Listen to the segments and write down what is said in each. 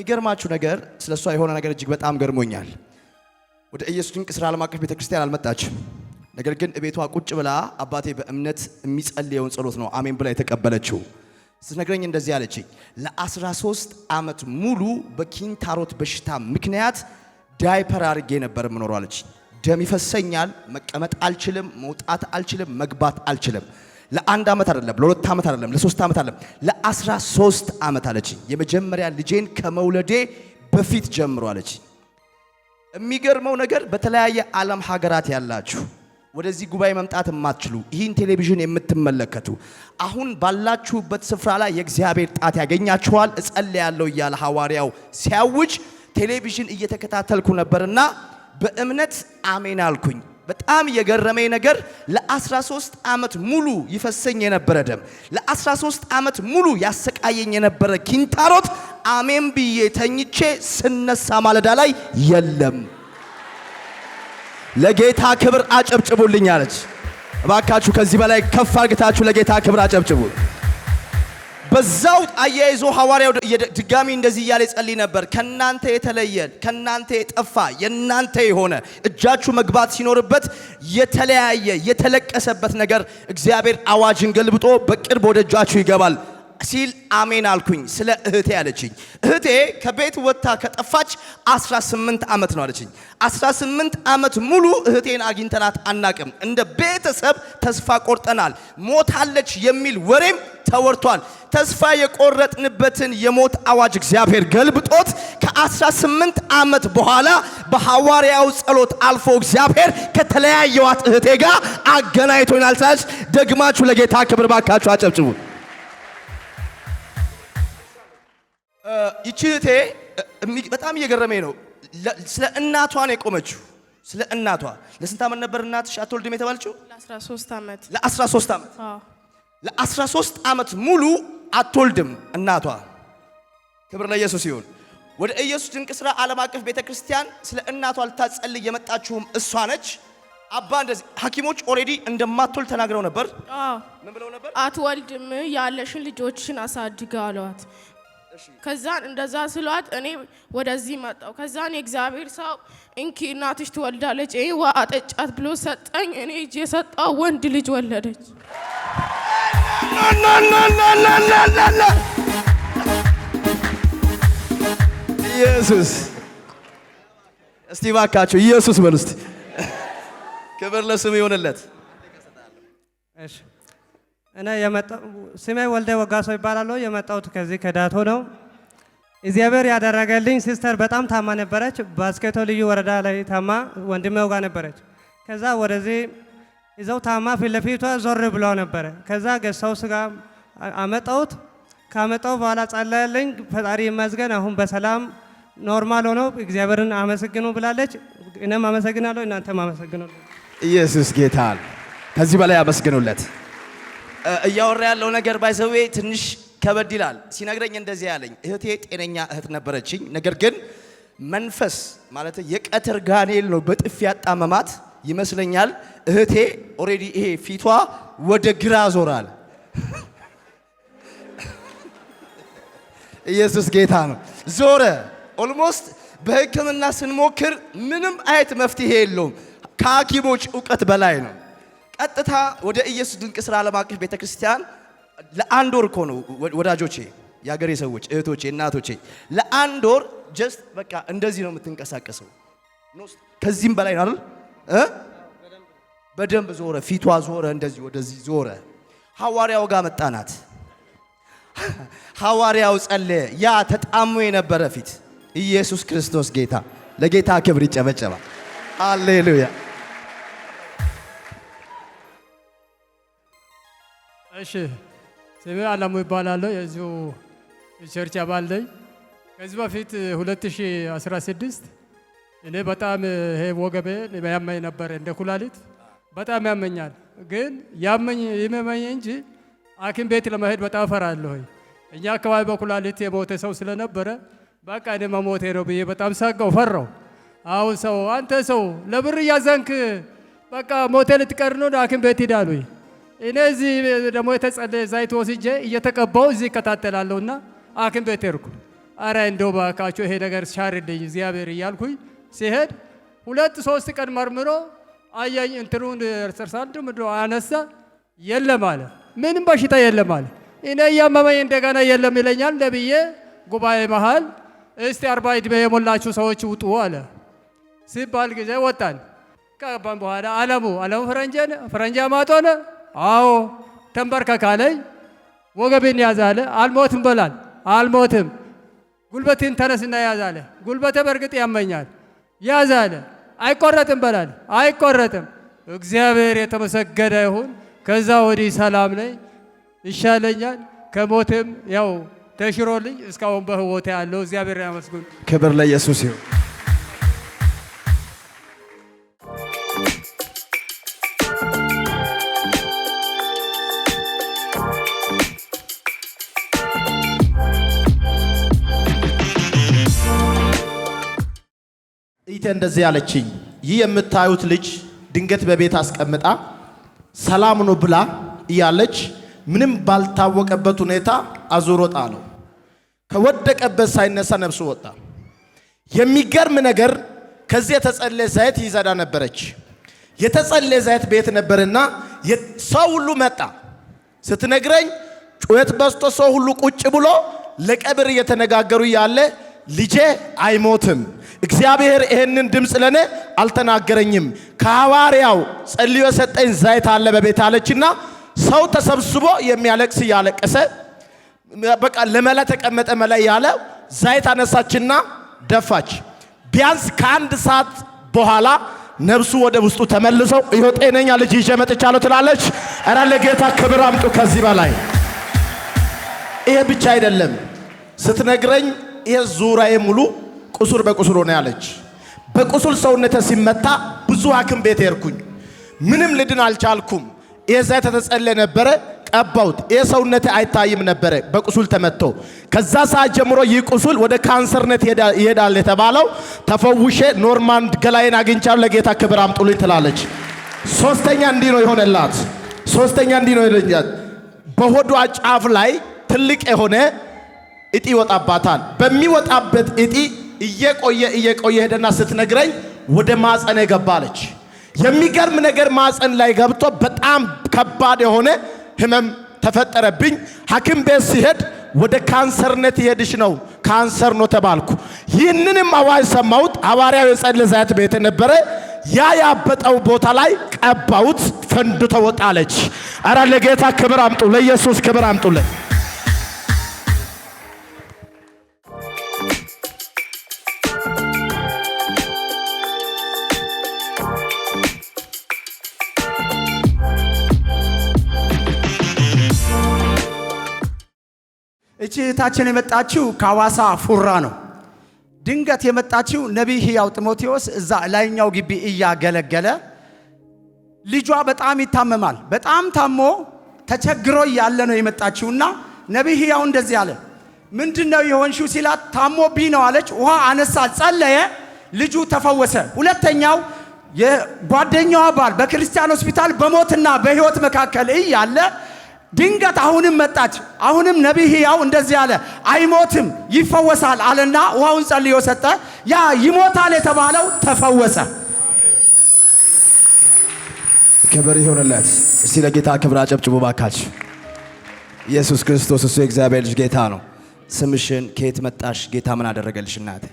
የሚገርማችሁ ነገር ስለሷ የሆነ ነገር እጅግ በጣም ገርሞኛል። ወደ ኢየሱስ ድንቅ ሥራ ዓለም አቀፍ ቤተክርስቲያን አልመጣችም። ነገር ግን ቤቷ ቁጭ ብላ አባቴ በእምነት የሚጸልየውን ጸሎት ነው አሜን ብላ የተቀበለችው። ስትነግረኝ እንደዚህ አለችኝ፣ ለ13 ዓመት ሙሉ በኪንታሮት በሽታ ምክንያት ዳይፐር አድርጌ ነበር የምኖረው አለች። ደም ይፈሰኛል፣ መቀመጥ አልችልም፣ መውጣት አልችልም፣ መግባት አልችልም። ለአንድ ዓመት አይደለም፣ ለሁለት ዓመት አይደለም፣ ለሶስት ዓመት አይደለም፣ ለ13 ዓመት አለች። የመጀመሪያ ልጄን ከመውለዴ በፊት ጀምሮ አለች። የሚገርመው ነገር በተለያየ ዓለም ሀገራት ያላችሁ ወደዚህ ጉባኤ መምጣት የማትችሉ ይህን ቴሌቪዥን የምትመለከቱ አሁን ባላችሁበት ስፍራ ላይ የእግዚአብሔር ጣት ያገኛችኋል። እጸልያለሁ እያለ ሐዋርያው ሲያውጅ ቴሌቪዥን እየተከታተልኩ ነበርና በእምነት አሜን አልኩኝ። በጣም የገረመኝ ነገር ለ13 ዓመት ሙሉ ይፈሰኝ የነበረ ደም፣ ለ13 ዓመት ሙሉ ያሰቃየኝ የነበረ ኪንታሮት አሜን ብዬ ተኝቼ ስነሳ ማለዳ ላይ የለም። ለጌታ ክብር አጨብጭቡልኝ አለች። እባካችሁ ከዚህ በላይ ከፍ አድርጋችሁ ለጌታ ክብር አጨብጭቡ። በዛው አያይዞ ሐዋርያው ድጋሚ እንደዚህ እያለ ይጸልይ ነበር። ከናንተ የተለየ ከናንተ የጠፋ የናንተ የሆነ እጃችሁ መግባት ሲኖርበት የተለያየ የተለቀሰበት ነገር እግዚአብሔር አዋጅን ገልብጦ በቅርብ ወደ እጃችሁ ይገባል ሲል አሜን አልኩኝ። ስለ እህቴ አለችኝ። እህቴ ከቤት ወጥታ ከጠፋች 18 ዓመት ነው አለችኝ። 18 ዓመት ሙሉ እህቴን አግኝተናት አናቅም። እንደ ቤተሰብ ተስፋ ቆርጠናል። ሞታለች የሚል ወሬም ተወርቷል። ተስፋ የቆረጥንበትን የሞት አዋጅ እግዚአብሔር ገልብጦት ከ18 ዓመት በኋላ በሐዋርያው ጸሎት አልፎ እግዚአብሔር ከተለያየዋት እህቴ ጋር አገናኝቶናል። ታች ደግማችሁ ለጌታ ክብር ባካችሁ አጨብጭቡ። ይቺ እህቴ በጣም እየገረመኝ ነው። ስለ እናቷ ነው የቆመችው። ስለ እናቷ ለስንት ዓመት ነበር እናትሽ አትወልድም የተባለችው? ለ13 ዓመት። ለ13 ዓመት ለ13 ዓመት ሙሉ አትወልድም እናቷ። ክብር ለኢየሱስ ይሁን። ወደ ኢየሱስ ድንቅ ሥራ ዓለም አቀፍ ቤተክርስቲያን ስለ እናቷ ልታጸልይ የመጣችውም እሷ ነች። አባ እንደዚህ ሐኪሞች ኦሬዲ እንደማትወልድ ተናግረው ነበር። ምን ብለው ነበር? አትወልድም ያለሽን ልጆችን አሳድግ አሏት። ከዛን እንደዛ ስሏት እኔ ወደዚህ መጣሁ። ከዛን የእግዚአብሔር ሰው እንኪ እናትሽ ትወልዳለች ይሄ ውሃ አጠጫት ብሎ ሰጠኝ። እኔ እጄ የሰጠው ወንድ ልጅ ወለደች። ኢየሱስ እስቲ ባካችሁ ኢየሱስ በሉ እስቲ። ክብር ለስሙ ይሆንለት። እሺ እኔ ስሜ ወልደ ወጋሶ ይባላል። የመጣሁት ከዚህ ከዳቶ ነው። እግዚአብሔር ያደረገልኝ ሲስተር በጣም ታማ ነበረች። ባስኬቶ ልዩ ወረዳ ላይ ታማ ወንድሜው ጋር ነበረች። ከዛ ወደዚህ ይዘው ታማ ፊት ለፊቷ ዞር ብለው ነበረ። ከዛ ገሳው ስጋ አመጣሁት። ካመጣው በኋላ ጸለየልኝ። ፈጣሪ ይመስገን አሁን በሰላም ኖርማል ሆኖ እግዚአብሔርን አመሰግኑ ብላለች። እኔም አመሰግናለሁ፣ እናንተም አመሰግኑ። ኢየሱስ ጌታ ከዚህ በላይ አመስግኑለት። እያወራ ያለው ነገር ባይዘዌ ትንሽ ከበድ ይላል። ሲነግረኝ እንደዚህ ያለኝ እህቴ ጤነኛ እህት ነበረችኝ። ነገር ግን መንፈስ ማለት የቀትር ጋኔል ነው በጥፊ ያጣመማት ይመስለኛል። እህቴ ኦሬዲ ይሄ ፊቷ ወደ ግራ ዞራል። ኢየሱስ ጌታ ነው። ዞረ። ኦልሞስት በሕክምና ስንሞክር ምንም አይነት መፍትሄ የለውም። ከሐኪሞች እውቀት በላይ ነው። ቀጥታ ወደ ኢየሱስ ድንቅ ሥራ ዓለም አቀፍ ቤተክርስቲያን ለአንድ ወር እኮ ነው ወዳጆቼ፣ የአገሬ ሰዎች፣ እህቶቼ፣ እናቶቼ ለአንድ ወር ጀስት በቃ እንደዚህ ነው የምትንቀሳቀሰው። ከዚህም በላይ ነው አይደል? በደንብ ዞረ፣ ፊቷ ዞረ፣ እንደዚህ ወደዚህ ዞረ። ሐዋርያው ጋር መጣናት። ሐዋርያው ጸለየ። ያ ተጣሞ የነበረ ፊት ኢየሱስ ክርስቶስ ጌታ። ለጌታ ክብር ይጨበጨባል። ሃሌሉያ። እሺ ስሜ አላሙ ይባላለሁ። የዚሁ ቸርች አባል ነኝ። ከዚህ በፊት 2016 እኔ በጣም ይሄ ወገቤ ያመኝ ነበር፣ እንደ ኩላሊት በጣም ያመኛል። ግን ይመመኝ እንጂ ሐኪም ቤት ለመሄድ በጣም ፈራለሁ። እኛ አካባቢ በኩላሊት የሞተ ሰው ስለነበረ በቃ እኔ መሞቴ ነው ብዬ በጣም ሳቀው፣ ፈራው። አሁን ሰው አንተ ሰው ለብር እያዘንክ በቃ ሞቴ ልትቀር ነው ሐኪም ቤት ሂዳሉኝ። እኔ እዚህ ደግሞ የተጸለየ ዘይት ወስጄ እየተቀባው እዚህ እከታተላለሁና ሐኪም ቤት ሄድኩ። አረ እንደው ባካችሁ ይሄ ነገር ሻርልኝ እግዚአብሔር እያልኩኝ ሲሄድ 2-3 ቀን መርምሮ አያኝ እንትሩን ሰርሳንዱ ምድሮ አነሳ የለም አለ። ምንም በሽታ የለም አለ። እኔ ያመመኝ እንደገና የለም ይለኛል። ነብዬ ጉባኤ መሃል እስቲ 40 ዕድሜ የሞላችሁ ሰዎች ውጡ አለ። ሲባል ጊዜ ወጣን። ከገባን በኋላ አለሙ ፈረንጃ ማጦነ አዎ ተንበርከካለኝ ወገቤን ያዛለ። አልሞትም በላል አልሞትም። ጉልበቴን ተነስና ያዛለ። ጉልበቴ በርግጥ ያመኛል ያዛለ። አይቆረጥም በላል አይቆረጥም። እግዚአብሔር የተመሰገነ ይሁን። ከዛ ወዲህ ሰላም ነኝ፣ ይሻለኛል። ከሞትም ያው ተሽሮልኝ እስካሁን በህይወት ያለው እግዚአብሔር ያመስግን። ክብር ለኢየሱስ ይሁን። ኢቴ እንደዚህ ያለችኝ ይህ የምታዩት ልጅ ድንገት በቤት አስቀምጣ ሰላም ነው ብላ እያለች ምንም ባልታወቀበት ሁኔታ አዙሮ ጣለው። ከወደቀበት ሳይነሳ ነፍሱ ወጣ። የሚገርም ነገር ከዚህ የተጸለየ ዘይት ይዘዳ ነበረች። የተጸለየ ዘይት ቤት ነበርና ሰው ሁሉ መጣ። ስትነግረኝ ጩኸት በስቶ ሰው ሁሉ ቁጭ ብሎ ለቀብር እየተነጋገሩ ያለ ልጄ አይሞትም፣ እግዚአብሔር ይሄንን ድምጽ ለኔ አልተናገረኝም፣ ከሐዋርያው ጸልዮ ሰጠኝ ዘይት አለ በቤት አለችና ሰው ተሰብስቦ የሚያለቅስ ያለቀሰ በቃ ለመላ ተቀመጠ መላ ያለ ዘይት አነሳችና ደፋች። ቢያንስ ከአንድ ሰዓት በኋላ ነፍሱ ወደ ውስጡ ተመልሶ ይሄው ጤነኛ ልጅ ይዤ መጥቻለሁ ትላለች። እረ ለጌታ ክብር አምጡ ከዚህ በላይ። ይሄ ብቻ አይደለም ስትነግረኝ ይሄ ዙሪያዬ ሙሉ ቁስል በቁስል ሆነ ያለች። በቁስል ሰውነቴ ሲመታ ብዙ ሐኪም ቤት ሄድኩኝ፣ ምንም ልድን አልቻልኩም። ይሄ ዘይት ተጸለየ ነበረ፣ ቀባውት። ይሄ ሰውነቴ አይታይም ነበረ በቁስል ተመቶ። ከዛ ሰዓት ጀምሮ ይህ ቁስል ወደ ካንሰርነት ይሄዳል የተባለው ተፈውሼ ኖርማል ገላዬን አግኝቻለሁ። ለጌታ ክብር አምጡልኝ ትላለች። ሶስተኛ እንዲህ ነው የሆነላት። በሆዷ ጫፍ ላይ ትልቅ የሆነ እጢ ይወጣባታል። በሚወጣበት እጢ እየቆየ ሄደና ስትነግረኝ ወደ ማፀን ገባለች። የሚገርም ነገር ማፀን ላይ ገብቶ በጣም ከባድ የሆነ ህመም ተፈጠረብኝ። ሐኪም ቤት ሲሄድ ወደ ካንሰርነት ይሄድሽ ነው፣ ካንሰር ነው ተባልኩ። ይህንንም አዋጅ ሰማሁት። ሐዋርያው የጸለየ ዘይት ቤት ነበረ። ያ ያበጠው ቦታ ላይ ቀባውት፣ ፈንድቶ ወጣለች። አረ ለጌታ ክብር አምጡ፣ ለኢየሱስ ክብር አምጡለት። እቺ እህታችን የመጣችው ከሐዋሳ ፉራ ነው። ድንገት የመጣችው ነቢይ ሕያው ጢሞቴዎስ እዛ ላይኛው ግቢ እያገለገለ ልጇ በጣም ይታመማል። በጣም ታሞ ተቸግሮ ያለ ነው የመጣችውና ነቢይ ሕያው እንደዚህ አለ። ምንድነው የሆንሽው ሲላት ታሞብኝ ነው አለች። ውሃ አነሳ፣ ጸለየ፣ ልጁ ተፈወሰ። ሁለተኛው የጓደኛዋ ባል በክርስቲያን ሆስፒታል በሞትና በሕይወት መካከል እያለ ድንገት አሁንም መጣች። አሁንም ነቢይ ሕያው እንደዚህ አለ፣ አይሞትም ይፈወሳል አለና ውሃውን ጸልዮ ሰጠ። ያ ይሞታል የተባለው ተፈወሰ። ክብር ይሁንለት። እስቲ ለጌታ ክብር አጨብጭቡ ባካችሁ። ኢየሱስ ክርስቶስ እሱ የእግዚአብሔር ልጅ ጌታ ነው። ስምሽን ከየት መጣሽ? ጌታ ምን አደረገልሽ እናቴ?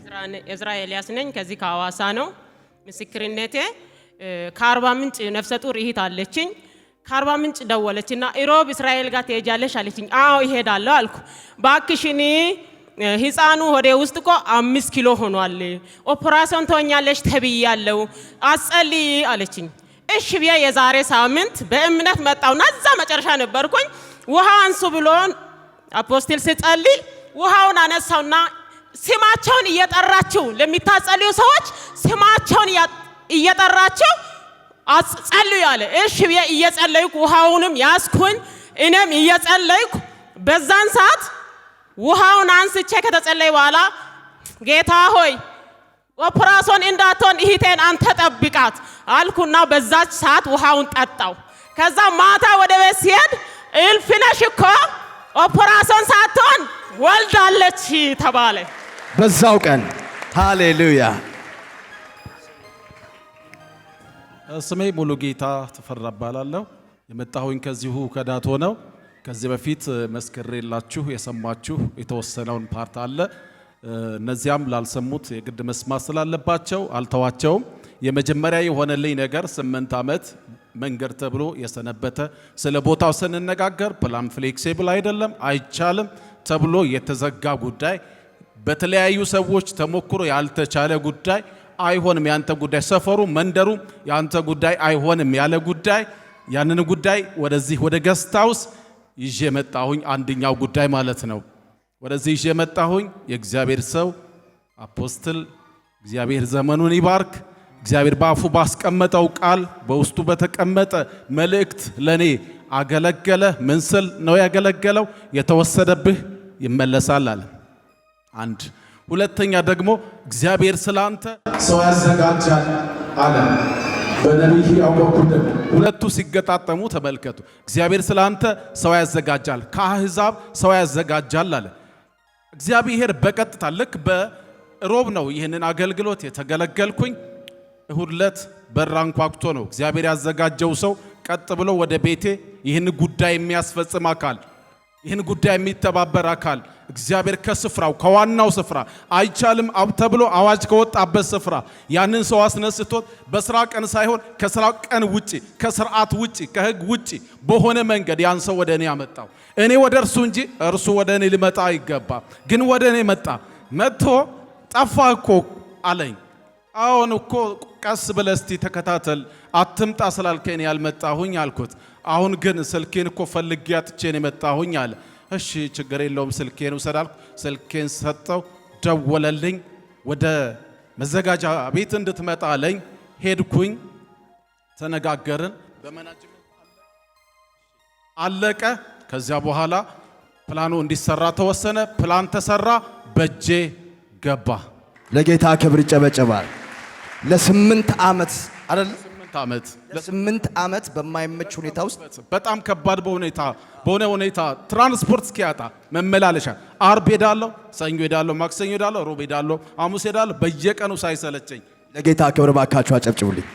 እዝራ ኤልያስ ነኝ። ከዚህ ከሐዋሳ ነው። ምስክርነቴ ከአርባ ምንጭ ነፍሰ ጡር እህት አለችኝ። ከአርባ ምንጭ ደወለችና ኢሮብ እስራኤል ጋር ትሄጃለሽ አለችኝ። አዎ ይሄዳለሁ አልኩ። ባክሽኒ ህፃኑ ሆዴ ውስጥ እኮ 5 ኪሎ ሆኗል፣ ኦፕራሲዮን ትሆኛለሽ ተብያለሁ፣ አጸልይ አለችኝ። እሺ ብዬ የዛሬ ሳምንት በእምነት መጣውና እዛ መጨረሻ ነበርኩኝ። ውሃ አንሱ ብሎን አፖስቶል ሲጸልይ ውሃውን አነሳውና ስማቸውን እየጠራችሁ ለሚታጸልዩ ሰዎች ስማቸውን እየጠራችሁ ጸልዩ አለ። እሺ ብዬ እየጸለይኩ ውሃውንም ያስኩኝ፣ እኔም እየጸለይኩ በዛን ሰዓት ውሃውን አንስቼ ከተጸለይ በኋላ ጌታ ሆይ ኦፕራሲዮን እንዳትሆን እህቴን አንተ ጠብቃት አልኩና በዛች ሰዓት ውሃውን ጠጣው። ከዛ ማታ ወደ ቤት ሲሄድ እልፍነሽ እኮ ኦፕራሲዮን ሳትሆን ወልዳለች ተባለ። በዛው ቀን። ሃሌሉያ። ስሜ ሙሉጌታ ተፈራ እባላለሁ። የመጣሁኝ ከዚሁ ከዳቶ ነው። ከዚህ በፊት መስክሬላችሁ የሰማችሁ የተወሰነውን ፓርት አለ። እነዚያም ላልሰሙት የግድ መስማት ስላለባቸው አልተዋቸውም። የመጀመሪያ የሆነልኝ ነገር 8 ዓመት መንገድ ተብሎ የሰነበተ ስለ ቦታው ስንነጋገር ፕላን ፍሌክሲብል አይደለም አይቻልም ተብሎ የተዘጋ ጉዳይ፣ በተለያዩ ሰዎች ተሞክሮ ያልተቻለ ጉዳይ፣ አይሆንም ያንተ ጉዳይ፣ ሰፈሩ መንደሩ ያንተ ጉዳይ አይሆንም ያለ ጉዳይ፣ ያንን ጉዳይ ወደዚህ ወደ ገስት ሃውስ ይዤ መጣሁኝ። አንደኛው ጉዳይ ማለት ነው። ወደዚህ ይዤ መጣሁኝ። የእግዚአብሔር ሰው አፖስትል እግዚአብሔር ዘመኑን ይባርክ። እግዚአብሔር በአፉ ባስቀመጠው ቃል በውስጡ በተቀመጠ መልእክት ለኔ አገለገለ። ምን ስል ነው ያገለገለው? የተወሰደብህ ይመለሳል አለ። አንድ ሁለተኛ ደግሞ እግዚአብሔር ስላንተ ሰው ያዘጋጃል አለ። በነቢይ ሕያው በኩል ደግሞ ሁለቱ ሲገጣጠሙ ተመልከቱ። እግዚአብሔር ስላንተ ሰው ያዘጋጃል፣ ከአሕዛብ ሰው ያዘጋጃል አለ። እግዚአብሔር በቀጥታ ልክ በሮብ ነው ይህንን አገልግሎት የተገለገልኩኝ። እሁድ ዕለት በር አንኳኩቶ ነው እግዚአብሔር ያዘጋጀው ሰው ቀጥ ብሎ ወደ ቤቴ ይህን ጉዳይ የሚያስፈጽም አካል፣ ይህን ጉዳይ የሚተባበር አካል እግዚአብሔር ከስፍራው ከዋናው ስፍራ አይቻልም ተብሎ አዋጅ ከወጣበት ስፍራ ያንን ሰው አስነስቶት በስራ ቀን ሳይሆን ከስራ ቀን ውጪ ከስርዓት ውጪ ከህግ ውጪ በሆነ መንገድ ያን ሰው ወደ እኔ አመጣው። እኔ ወደ እርሱ እንጂ እርሱ ወደ እኔ ሊመጣ አይገባ። ግን ወደ እኔ መጣ። መጥቶ ጠፋ እኮ አለኝ። አሁን እኮ ቀስ ብለህ እስቲ ተከታተል፣ አትምጣ ስላልከኝ ያልመጣሁኝ አልኩት። አሁን ግን ስልኬን እኮ ፈልጌ አጥቼ ነው የመጣሁኝ አለ። እሺ ችግር የለውም ስልኬን ውሰድ አልኩ። ስልኬን ሰጠው። ደወለልኝ። ወደ መዘጋጃ ቤት እንድትመጣ አለኝ። ሄድኩኝ። ተነጋገርን። በመናጅመንት አለቀ። ከዚያ በኋላ ፕላኑ እንዲሰራ ተወሰነ። ፕላን ተሰራ፣ በጄ ገባ። ለጌታ ክብር ይጨበጨባል። ለ8 ዓመት አይደል? 8 ዓመት ለ8 ዓመት በማይመች ሁኔታ ውስጥ በጣም ከባድ በሆነ ሁኔታ ትራንስፖርት እስኪያጣ መመላለሻ፣ አርብ ሄዳለሁ፣ ሰኞ ሄዳለሁ፣ ማክሰኞ ሄዳለሁ፣ ሮብ ሄዳለሁ፣ ሐሙስ ሄዳለሁ፣ በየቀኑ ሳይሰለቸኝ። ለጌታ ክብር ባካችሁ አጨብጭቡልኝ።